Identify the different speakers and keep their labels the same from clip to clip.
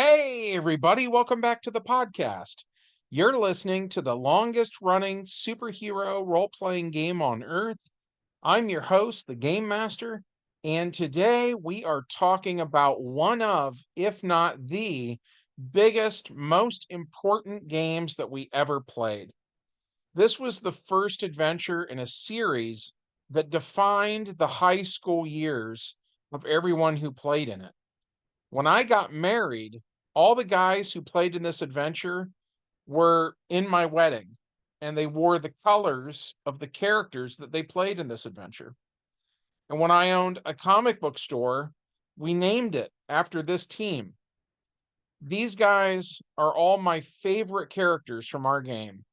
Speaker 1: Hey, everybody, welcome back to the podcast. You're listening to the longest running superhero role playing game on Earth. I'm your host, the Game Master, and today we are talking about one of, if not the biggest, most important games that we ever played. This was the first adventure in a series that defined the high school years of everyone who played in it. When I got married, all the guys who played in this adventure were in my wedding, and they wore the colors of the characters that they played in this adventure. And when I owned a comic book store, we named it after this team. These guys are all my favorite characters from our game.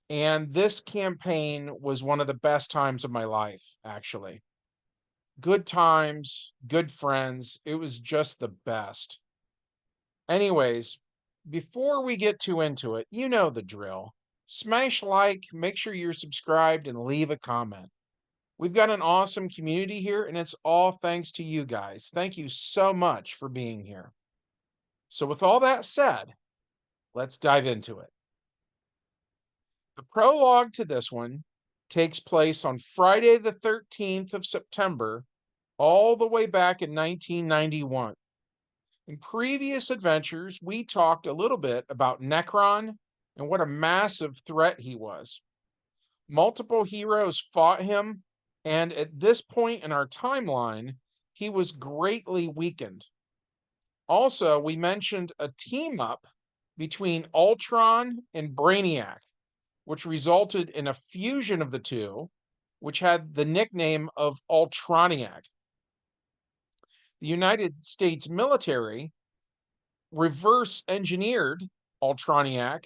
Speaker 1: And this campaign was one of the best times of my life, actually. Good times, good friends. It was just the best. Anyways, before we get too into it, you know the drill. Smash like, make sure you're subscribed, and leave a comment. We've got an awesome community here, and it's all thanks to you guys. Thank you so much for being here. So, with all that said, let's dive into it. The prologue to this one takes place on Friday, the 13th of September, all the way back in 1991. In previous adventures, we talked a little bit about Nekron and what a massive threat he was. Multiple heroes fought him, and at this point in our timeline, he was greatly weakened. Also, we mentioned a team up between Ultron and Brainiac, which resulted in a fusion of the two, which had the nickname of Ultroniac. The United States military reverse engineered Ultroniac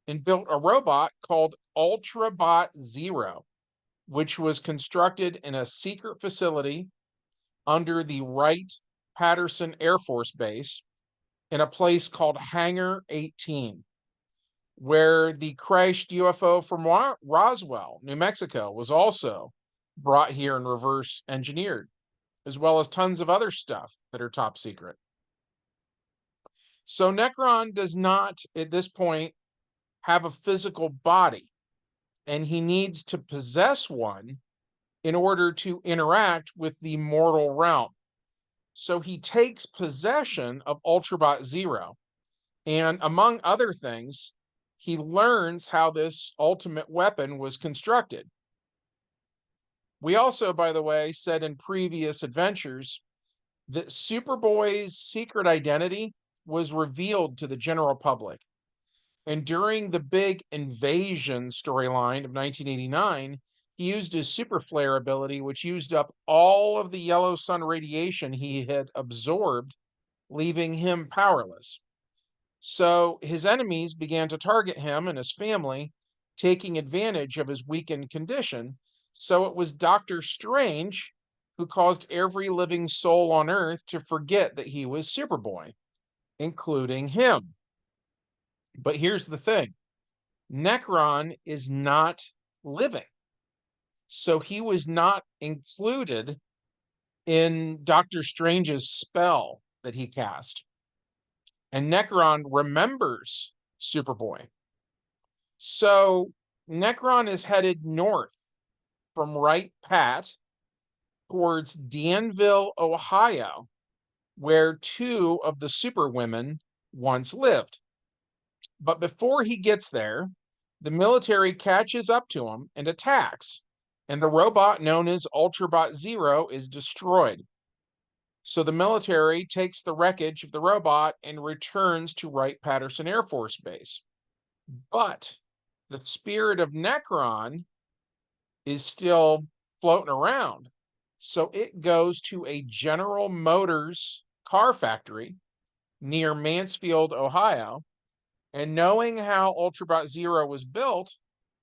Speaker 1: and built a robot called Ultrabot Zero, which was constructed in a secret facility under the Wright-Patterson Air Force Base in a place called Hangar 18, where the crashed UFO from Roswell, New Mexico, was also brought here and reverse engineered, as well as tons of other stuff that are top secret. So Necron does not, at this point, have a physical body, and he needs to possess one in order to interact with the mortal realm. So he takes possession of Ultrabot Zero, and among other things, he learns how this ultimate weapon was constructed. We also, by the way, said in previous adventures that Superboy's secret identity was revealed to the general public. And during the big invasion storyline of 1989, he used his super flare ability, which used up all of the yellow sun radiation he had absorbed, leaving him powerless. So his enemies began to target him and his family, taking advantage of his weakened condition. So it was Doctor Strange who caused every living soul on Earth to forget that he was Superboy, including him. But here's the thing. Nekron is not living. So he was not included in Doctor Strange's spell that he cast. And Nekron remembers Superboy. So Nekron is headed north from Wright Pat towards Danville, Ohio, where two of the superwomen once lived. But before he gets there, the military catches up to him and attacks, and the robot known as Ultrabot Zero is destroyed. So the military takes the wreckage of the robot and returns to Wright-Patterson Air Force Base. But the spirit of Nekron is still floating around. So it goes to a General Motors car factory near Mansfield, Ohio. And knowing how Ultrabot Zero was built,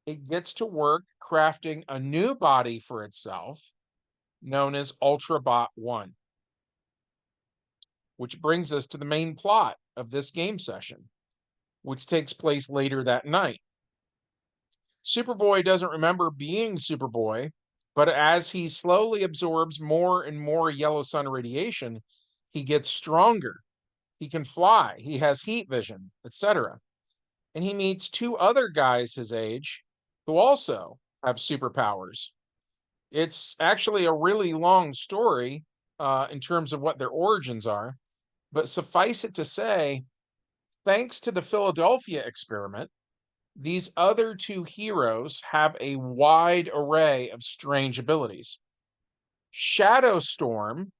Speaker 1: it gets to work crafting a new body for itself, known as Ultrabot 1. Which brings us to the main plot of this game session, which takes place later that night. Superboy doesn't remember being Superboy, but as he slowly absorbs more and more yellow sun radiation, he gets stronger. He can fly, he has heat vision, etc. And he meets two other guys his age who also have superpowers. It's actually a really long story in terms of what their origins are, but suffice it to say, thanks to the Philadelphia experiment, these other two heroes have a wide array of strange abilities. Shadowstorm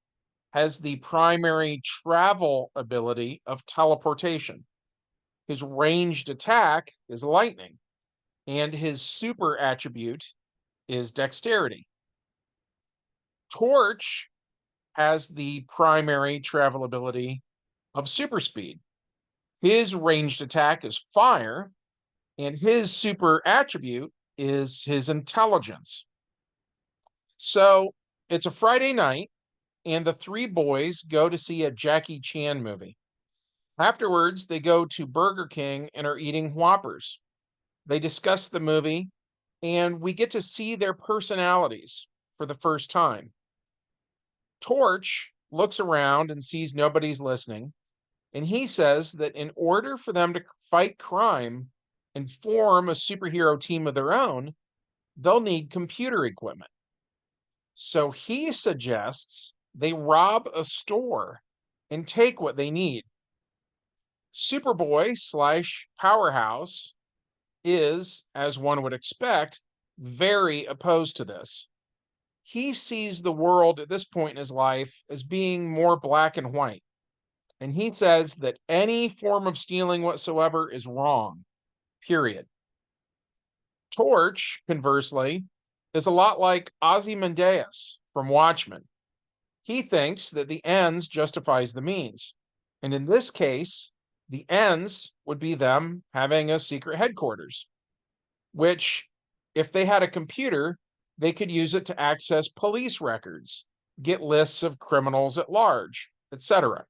Speaker 1: has the primary travel ability of teleportation. His ranged attack is lightning, and his super attribute is dexterity. Torch has the primary travel ability of super speed. His ranged attack is fire, and his super attribute is his intelligence. So it's a Friday night, and the three boys go to see a Jackie Chan movie. Afterwards, they go to Burger King and are eating Whoppers. They discuss the movie, and we get to see their personalities for the first time. Torch looks around and sees nobody's listening, and he says that in order for them to fight crime and form a superhero team of their own, they'll need computer equipment. So he suggests they rob a store and take what they need. Superboy slash Powerhouse is, as one would expect, very opposed to this. He sees the world at this point in his life as being more black and white. And he says that any form of stealing whatsoever is wrong, period. Torch, conversely, is a lot like Ozymandias from Watchmen. He thinks that the ends justifies the means. And in this case, the ends would be them having a secret headquarters, which, if they had a computer, they could use it to access police records, get lists of criminals at large, etc.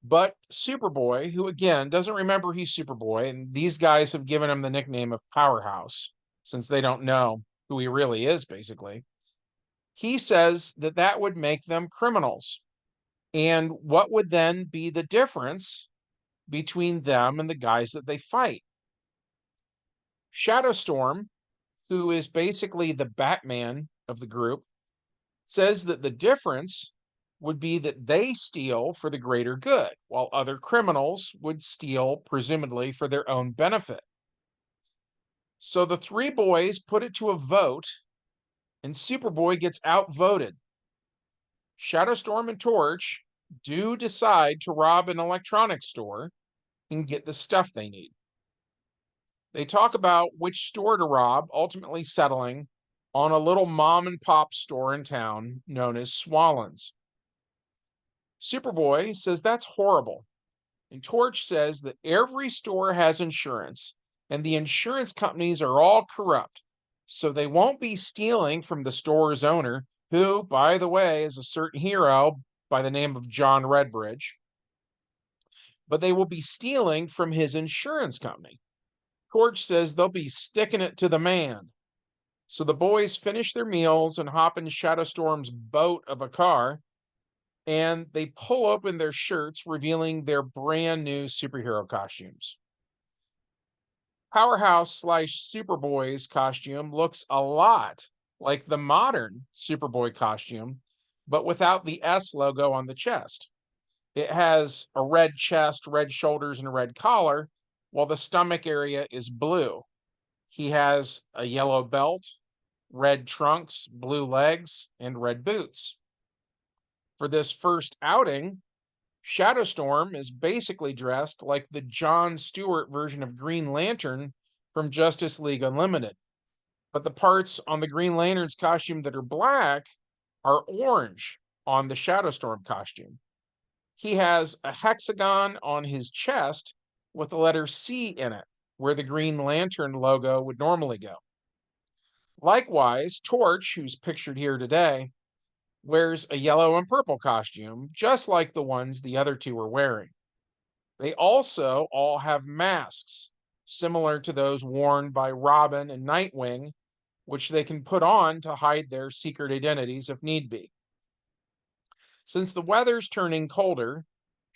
Speaker 1: But Superboy, who again doesn't remember he's Superboy, and these guys have given him the nickname of Powerhouse since they don't know who he really is, basically. He says that that would make them criminals. And what would then be the difference between them and the guys that they fight? Shadowstorm, who is basically the Batman of the group, says that the difference would be that they steal for the greater good, while other criminals would steal, presumably, for their own benefit. So the three boys put it to a vote, and Superboy gets outvoted. Shadowstorm and Torch do decide to rob an electronics store and get the stuff they need. They talk about which store to rob, ultimately settling on a little mom and pop store in town known as Swallen's. Superboy says that's horrible. And Torch says that every store has insurance, and the insurance companies are all corrupt. So they won't be stealing from the store's owner, who, by the way, is a certain hero by the name of John Redbridge. But they will be stealing from his insurance company. Torch says they'll be sticking it to the man. So the boys finish their meals and hop in Shadowstorm's boat of a car, and they pull open their shirts, revealing their brand new superhero costumes. Powerhouse slash Superboy's costume looks a lot like the modern Superboy costume, but without the S logo on the chest. It has a red chest, red shoulders, and a red collar, while the stomach area is blue. He has a yellow belt, red trunks, blue legs, and red boots. For this first outing, Shadowstorm is basically dressed like the Jon Stewart version of Green Lantern from Justice League Unlimited. But the parts on the Green Lantern's costume that are black are orange on the Shadowstorm costume. He has a hexagon on his chest with the letter C in it, where the Green Lantern logo would normally go. Likewise, Torch, who's pictured here today, wears a yellow and purple costume, just like the ones the other two are wearing. They also all have masks, similar to those worn by Robin and Nightwing, which they can put on to hide their secret identities if need be. Since the weather's turning colder,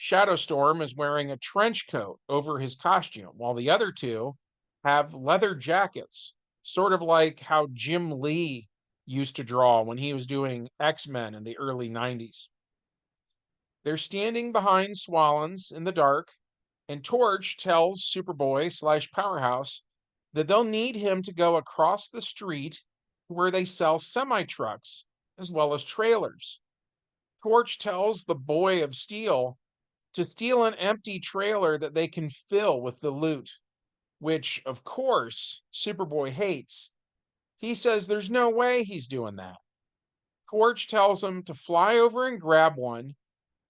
Speaker 1: Shadowstorm is wearing a trench coat over his costume, while the other two have leather jackets, sort of like how Jim Lee used to draw when he was doing X-Men in the early 90s. They're standing behind Swallens in the dark, and Torch tells Superboy slash Powerhouse that they'll need him to go across the street where they sell semi trucks as well as trailers. Torch tells the Boy of Steel to steal an empty trailer that they can fill with the loot, which, of course, Superboy hates. He says there's no way he's doing that. Torch tells him to fly over and grab one,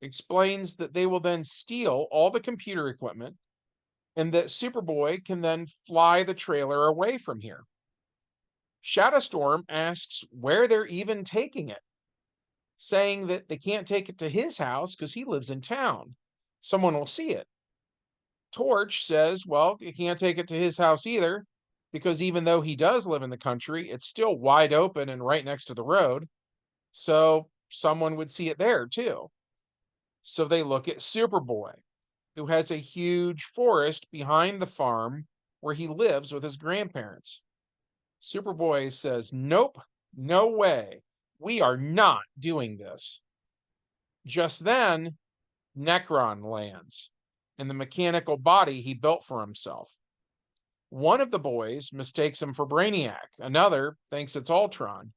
Speaker 1: explains that they will then steal all the computer equipment, and that Superboy can then fly the trailer away from here. Shadowstorm asks where they're even taking it, saying that they can't take it to his house because he lives in town. Someone will see it. Torch says, well, you can't take it to his house either, because even though he does live in the country, it's still wide open and right next to the road. So someone would see it there too. So they look at Superboy, who has a huge forest behind the farm where he lives with his grandparents. Superboy says, nope, no way. We are not doing this. Just then, Nekron lands in the mechanical body he built for himself. One of the boys mistakes him for Brainiac. Another thinks it's Ultron.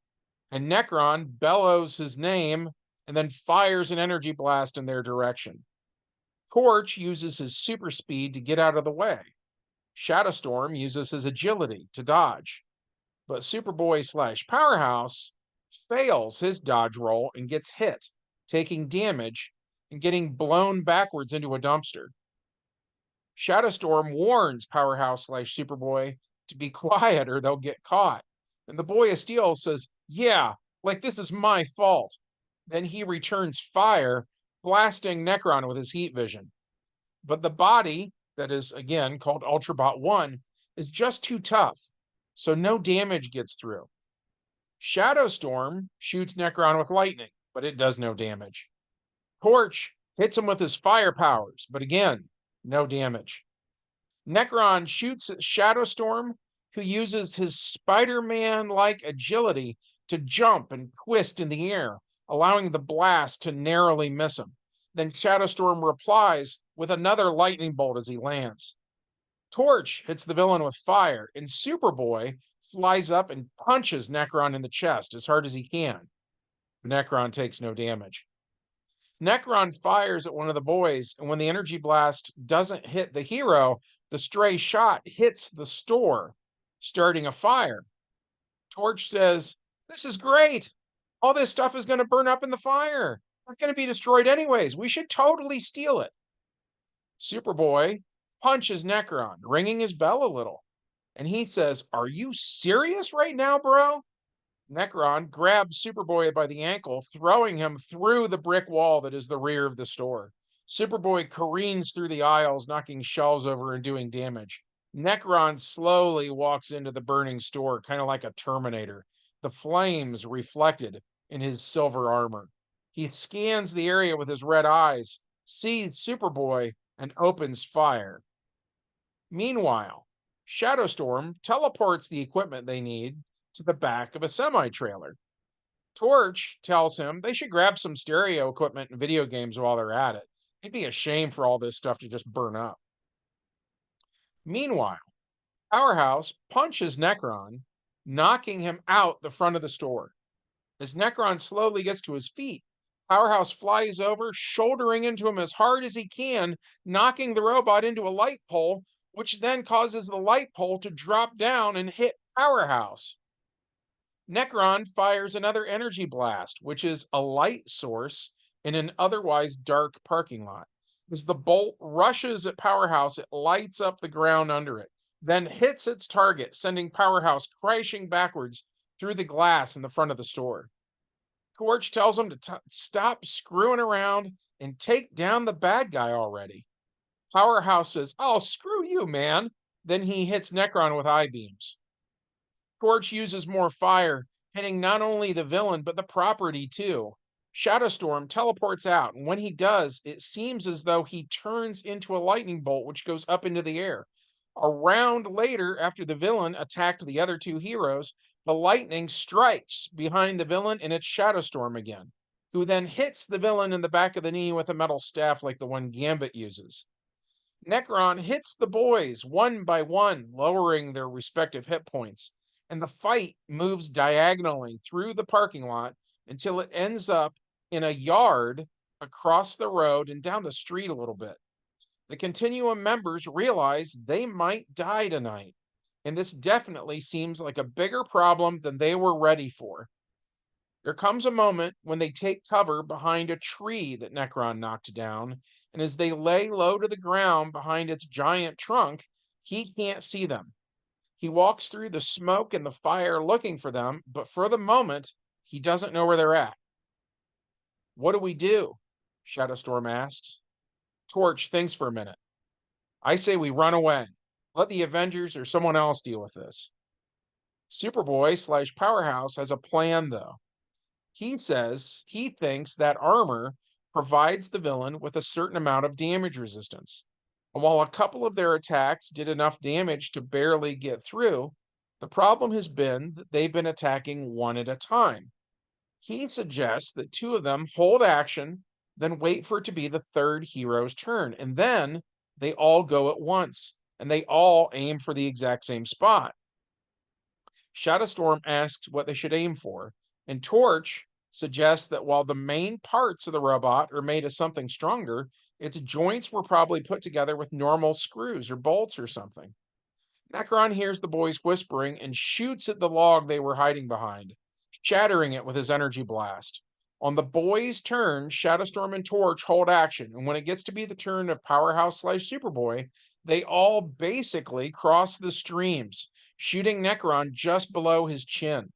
Speaker 1: And Nekron bellows his name and then fires an energy blast in their direction. Torch uses his super speed to get out of the way. Shadowstorm uses his agility to dodge. But Superboy slash Powerhouse fails his dodge roll and gets hit, taking damage and getting blown backwards into a dumpster. Shadowstorm warns Powerhouse slash Superboy to be quiet or they'll get caught. And the Boy of Steel says, yeah, like this is my fault. Then he returns fire, blasting Nekron with his heat vision. But the body, that is again called Ultrabot 1, is just too tough, so no damage gets through. Shadowstorm shoots Nekron with lightning, but it does no damage. Torch hits him with his fire powers, but again, no damage. Nekron shoots at Shadowstorm, who uses his Spider-Man-like agility to jump and twist in the air, allowing the blast to narrowly miss him. Then Shadowstorm replies with another lightning bolt as he lands. Torch hits the villain with fire, and Superboy flies up and punches Nekron in the chest as hard as he can. Nekron takes no damage. Nekron fires at one of the boys, and when the energy blast doesn't hit the hero, the stray shot hits the store, starting a fire. Torch says, this is great. All this stuff is going to burn up in the fire. It's going to be destroyed anyways. We should totally steal it. Superboy punches Nekron, ringing his bell a little. And he says, are you serious right now, bro? Nekron grabs Superboy by the ankle, throwing him through the brick wall that is the rear of the store. Superboy careens through the aisles, knocking shelves over and doing damage. Nekron slowly walks into the burning store, kind of like a Terminator, the flames reflected in his silver armor. He scans the area with his red eyes, sees Superboy, and opens fire. Meanwhile, Shadowstorm teleports the equipment they need to the back of a semi-trailer. Torch tells him they should grab some stereo equipment and video games while they're at it. It'd be a shame for all this stuff to just burn up. Meanwhile, Powerhouse punches Nekron, knocking him out the front of the store. As Nekron slowly gets to his feet, Powerhouse flies over, shouldering into him as hard as he can, knocking the robot into a light pole, which then causes the light pole to drop down and hit Powerhouse. Nekron fires another energy blast, which is a light source in an otherwise dark parking lot. As the bolt rushes at Powerhouse, it lights up the ground under it, then hits its target, sending Powerhouse crashing backwards through the glass in the front of the store. Torch tells him to stop screwing around and take down the bad guy already. Powerhouse says, oh, screw you, man. Then he hits Nekron with I-beams. Torch uses more fire, hitting not only the villain, but the property too. Shadowstorm teleports out, and when he does, it seems as though he turns into a lightning bolt, which goes up into the air. A round later, after the villain attacked the other two heroes, the lightning strikes behind the villain, and it's Shadowstorm again, who then hits the villain in the back of the knee with a metal staff like the one Gambit uses. Nekron hits the boys one by one, lowering their respective hit points, and the fight moves diagonally through the parking lot until it ends up in a yard across the road and down the street a little bit. The Continuum members realize they might die tonight, and this definitely seems like a bigger problem than they were ready for. There comes a moment when they take cover behind a tree that Necron knocked down, and as they lay low to the ground behind its giant trunk, he can't see them. He walks through the smoke and the fire looking for them, but for the moment, he doesn't know where they're at. What do we do? Shadowstorm asks. Torch thinks for a minute. I say we run away. Let the Avengers or someone else deal with this. Superboy / Powerhouse has a plan, though. He says he thinks that armor provides the villain with a certain amount of damage resistance. And while a couple of their attacks did enough damage to barely get through, the problem has been that they've been attacking one at a time. He suggests that two of them hold action, then wait for it to be the third hero's turn, and then they all go at once, and they all aim for the exact same spot. Shadowstorm asks what they should aim for, and Torch suggests that while the main parts of the robot are made of something stronger, its joints were probably put together with normal screws or bolts or something. Nekron hears the boys whispering and shoots at the log they were hiding behind, shattering it with his energy blast. On the boys' turn, Shadowstorm and Torch hold action, and when it gets to be the turn of Powerhouse / Superboy, they all basically cross the streams, shooting Nekron just below his chin.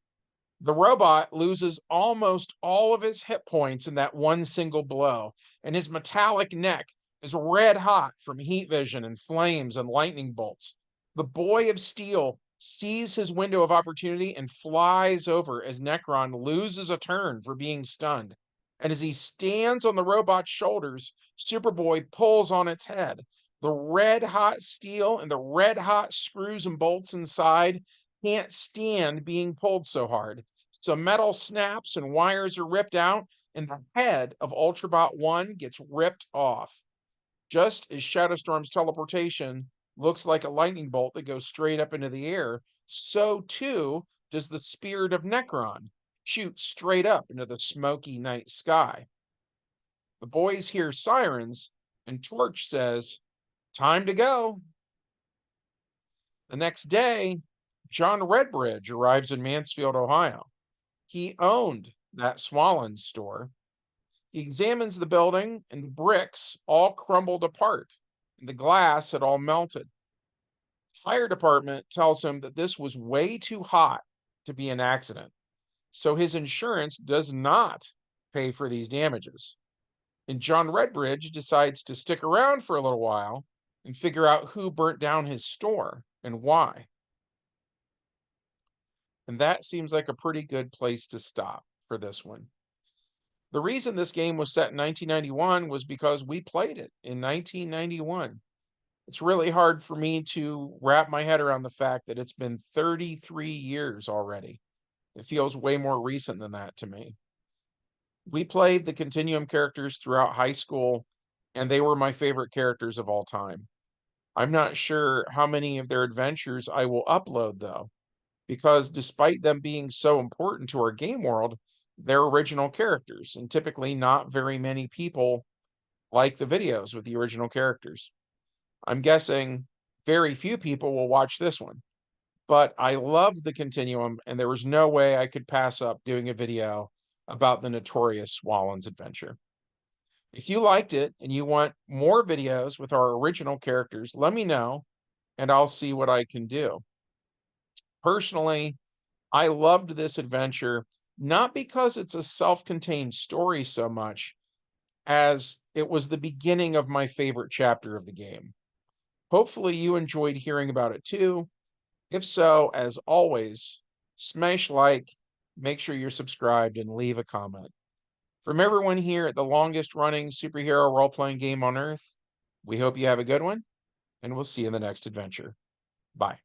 Speaker 1: The robot loses almost all of his hit points in that one single blow, and his metallic neck is red hot from heat vision and flames and lightning bolts. The Boy of Steel sees his window of opportunity and flies over as Nekron loses a turn for being stunned. And as he stands on the robot's shoulders, Superboy pulls on its head. The red hot steel and the red hot screws and bolts inside can't stand being pulled so hard. So metal snaps and wires are ripped out, and the head of Ultrabot 1 gets ripped off. Just as Shadowstorm's teleportation looks like a lightning bolt that goes straight up into the air, so too does the spirit of Nekron shoot straight up into the smoky night sky. The boys hear sirens, and Torch says, "Time to go." The next day, John Redbridge arrives in Mansfield, Ohio. He owned that Swallens store. He examines the building, and the bricks all crumbled apart, and the glass had all melted. The fire department tells him that this was way too hot to be an accident, so his insurance does not pay for these damages. And John Redbridge decides to stick around for a little while and figure out who burnt down his store and why. And that seems like a pretty good place to stop for this one. The reason this game was set in 1991 was because we played it in 1991. It's really hard for me to wrap my head around the fact that it's been 33 years already. It feels way more recent than that to me. We played the Continuum characters throughout high school, and they were my favorite characters of all time. I'm not sure how many of their adventures I will upload, though, because despite them being so important to our game world, they're original characters, and typically not very many people like the videos with the original characters. I'm guessing very few people will watch this one, but I love the Continuum, and there was no way I could pass up doing a video about the notorious Swallens adventure. If you liked it and you want more videos with our original characters, let me know, and I'll see what I can do. Personally, I loved this adventure, not because it's a self-contained story so much as it was the beginning of my favorite chapter of the game. Hopefully you enjoyed hearing about it too. If so, as always, smash like, make sure you're subscribed, and leave a comment. From everyone here at the longest running superhero role playing game on Earth, we hope you have a good one, and we'll see you in the next adventure. Bye.